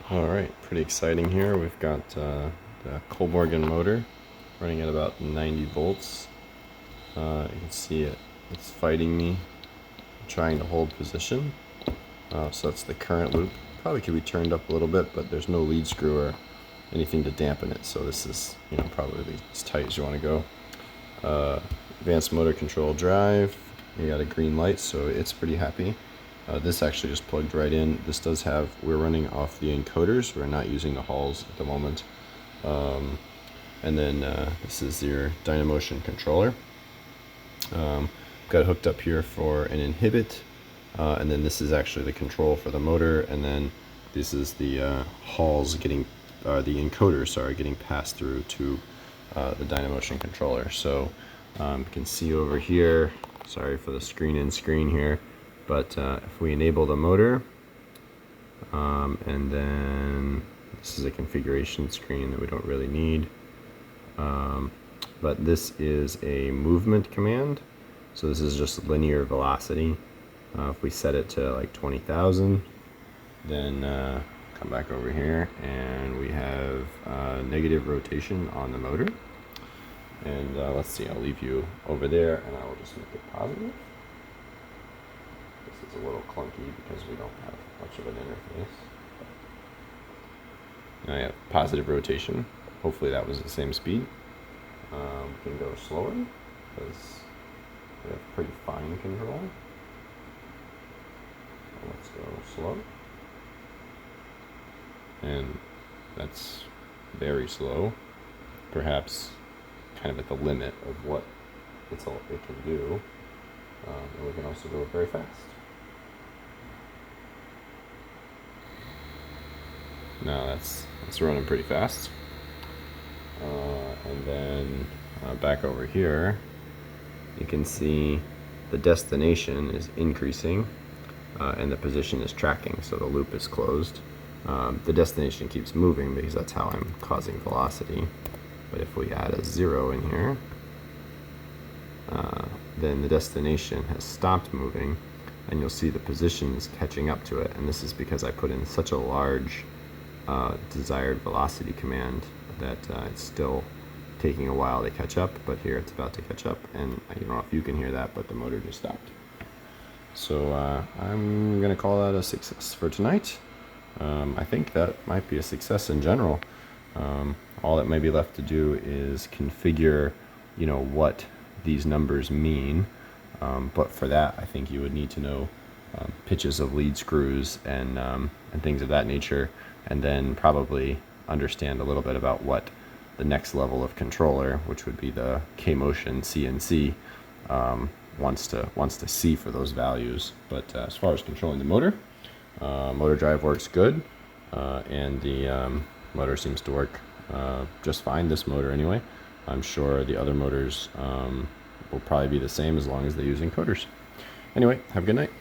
Alright, pretty exciting here. We've got the Kollmorgen motor running at about 90 volts. You can see it's fighting me, trying to hold position. So that's the current loop. Probably could be turned up a little bit, but there's no lead screw or anything to dampen it, so this is probably as tight as you want to go. Advanced motor control drive. You got a green light, so it's pretty happy. This actually just plugged right in. This does have, we're running off the encoders. We're not using the Halls at the moment. And then this is your Dynomotion controller. Got it hooked up here for an inhibit. And then this is actually the control for the motor. And then this is the Halls getting, the encoder, sorry, getting passed through to the Dynomotion controller. So you can see over here, sorry for the screen here. But if we enable the motor, and then this is a configuration screen that we don't really need, but this is a movement command, so this is just linear velocity. If we set it to like 20,000, then come back over here and we have negative rotation on the motor. And let's see, I'll leave you over there and I will just make it positive. This is a little clunky because we don't have much of an interface. Now I have positive rotation. Hopefully that was the same speed. We can go slower because we have pretty fine control. Let's go slow. And that's very slow. Perhaps kind of at the limit of what it can do. And we can also go very fast. Now that's running pretty fast. And then back over here, you can see the destination is increasing and the position is tracking, so the loop is closed. The destination keeps moving because that's how I'm causing velocity. But if we add a 0 in here, then the destination has stopped moving, and you'll see the position is catching up to it. And this is because I put in such a large desired velocity command that it's still taking a while to catch up, but here it's about to catch up, and I don't know if you can hear that, but the motor just stopped. So I'm gonna call that a success for tonight. I think that might be a success in general. All that may be left to do is configure, what these numbers mean. But for that, I think you would need to know pitches of lead screws and things of that nature, and then probably understand a little bit about what the next level of controller, which would be the Kollmorgen CNC, wants to see for those values. But as far as controlling the motor, motor drive works good, and the motor seems to work just fine. This motor anyway. I'm sure the other motors will probably be the same as long as they use encoders. Anyway, have a good night.